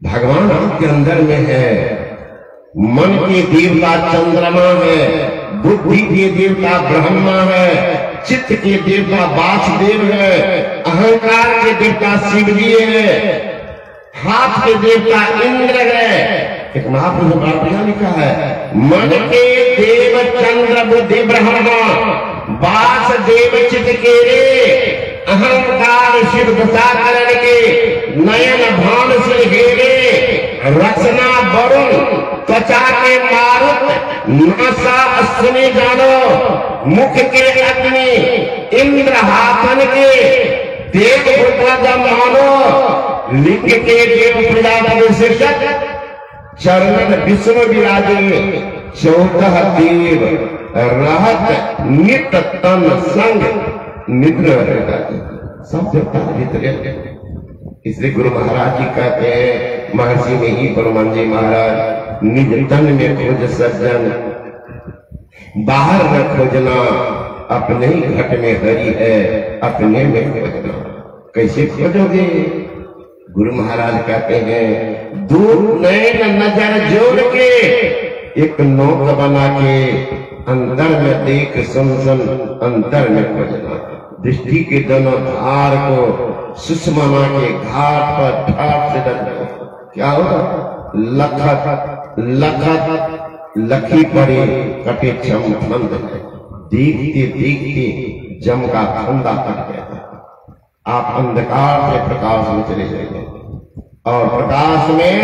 भगवान आपके अंदर में है, मन की देवता चंद्रमा है, बुद्धि की देवता ब्रह्मा है, चित्त के देवता वासुदेव है, अहंकार के देवता शिव जी है, हाथ के देवता इंद्र है। एक महापुरुष ने लिखा है मन के देव चंद्र बुद्धि ब्रह्मा, वासुदेव चित्त के रे, अहंकार शिव दशा करण के, नयन भान से हेरे, रचना वरुण त्वचा के मारुत, नासा अश्विनी जानो, मुख के अग्नि, इंद्र हाथन के, देव पुत्र मानो, लिंग के देव प्रजापति शीर्षक, चरणन विष्णु विराजे, 14 देव रहत नित तन संग निद्र रहता, सब देवता निद्र। इसलिए गुरु महाराज जी कहते हैं, महर्षि में ही परमान जी महाराज, निज तन में खोज सज्जन, बाहर न खोजना, अपने ही घट में हरि है, अपने में खोजना। कैसे खोजोगे? गुरु महाराज कहते हैं दूर नैन नजर जोड़ के, एक नोक बना के, अंदर में देख सुन सुन अंतर में खोजना। दृष्टि के दोनों धार को सुषमा के घाट पर ठाट से डर दो, क्या होगा? लखत लखत लखी पड़े कटे जम फंद, देखते देखते जम का फंदा कट गया। आप अंधकार से प्रकाश में चले जाएंगे, और प्रकाश में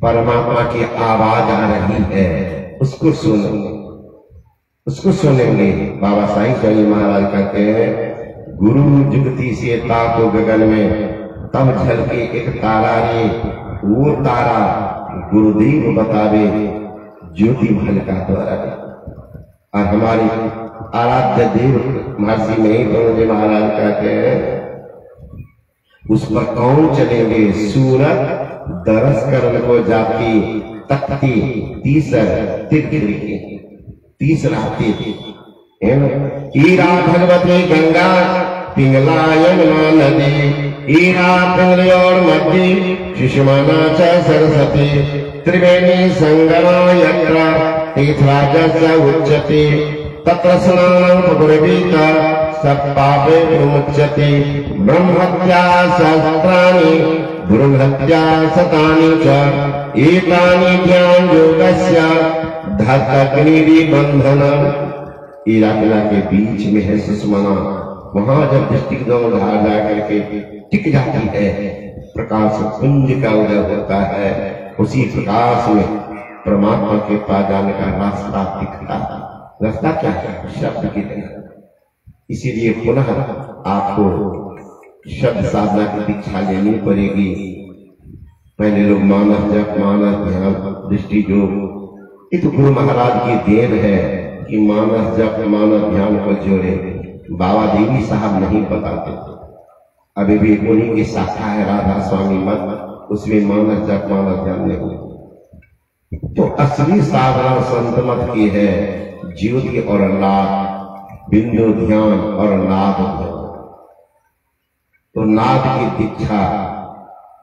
परमात्मा की आवाज आ रही है, उसको सुनेंगे, उसको सुनेंगे। बाबा साईं स्वामी महाराज कहते हैं गुरु जुगती से ताको गगन में, तब झलके एक तारा रे, वो तारा गुरुदेव बतावे, ज्योति भलका द्वारा। और हमारी आराध्य देव महर्षि में महाराज कहते हैं उस पर कौन चलेंगे? सूरत दरस करन को जाती, तकती तीसरा हीरा भगवती गंगा, पिंगला यमुना नदी, हीरा पिंगल और मध्य, सुषमाना च सरस्वती, त्रिवेणी संगमा यत्र तीर्थराज उच्यते, तत्र स्नानं पुरवीता सब पापे विमुच्यते। ब्रह्महत्या सहस्राणि भ्रूणहत्या शतानि च, एतानि ज्ञान योगस्य धतग्निबन्धनं, ईरा किला के बीच में है सुषमना। वहां जब दृष्टि धार जा करके टिक जाती है, प्रकाश पुंज का उदय होता है। उसी प्रकाश में परमात्मा के पास जाने का रास्ता दिखता है। रास्ता क्या है? शब्द की तरह। इसीलिए पुनः आपको शब्द साधना की दीक्षा लेनी पड़ेगी। पहले लोग मानस जप, मानस ध्यान, दृष्टि योग, ये तो गुरु महाराज की देन है कि मानस जप, मानस ध्यान को जोड़े। बाबा देवी साहब नहीं बताते। अभी भी उन्हीं की शाखा है राधा स्वामी मत, उसमें मानस जप, मानस ध्यान नहीं। तो असली साधना संत मत की है ज्योति और लाभ, बिंदु ध्यान और नाद ध्यान। तो नाद की दीक्षा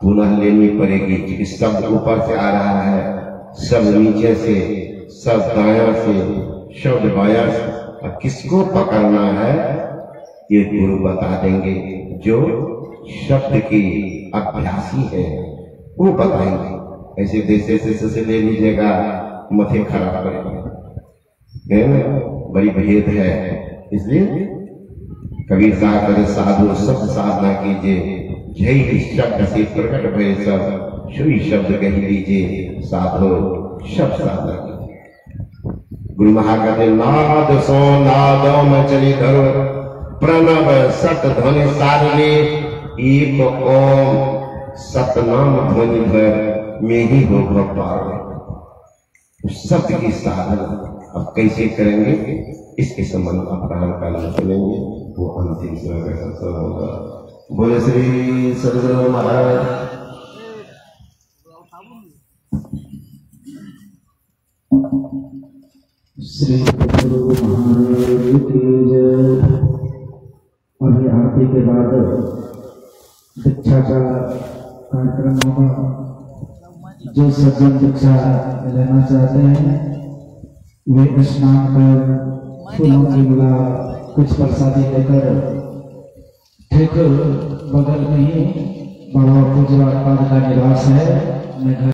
पुनः लेनी पड़ेगी क्योंकि सब ऊपर से आ रहा है, सब नीचे से, सब दाया से, शब्द बाया से। और किसको पकड़ना है ये गुरु बता देंगे। जो शब्द की अभ्यासी है वो बताएंगे। ऐसे देश से ले लीजिएगा, मथे खराब करेंगे, बड़ी भेद है। इसलिए कबीर साहब कहते साधु सब साधना कीजिए, यही शब्द से प्रकट भय सब, शुभी शब्द कह लीजिए साधो शब्द साधना कीजिए। गुरु महाराज कहते नाद सो नादों में चली धरो, प्रणव सत ध्वनि सारले, एक ओम सतनाम ध्वनि भर में ही हो पार। शब्द की साधना अब कैसे करेंगे इसके संबंध में प्रारंभ काल में सुनेंगे। वो अंतिम समय का सत्संग होगा। बोले श्री सदगुरु महाराज। श्री सदगुरु महाराज की जय। अभी आरती के बाद दीक्षा का कार्यक्रम होगा। जो सज्जन दीक्षा लेना चाहते हैं वे स्नान कर फूलों की मिला कुछ प्रसादी लेकर ठीक बगल में ही बड़ा पूजवा का निवास है।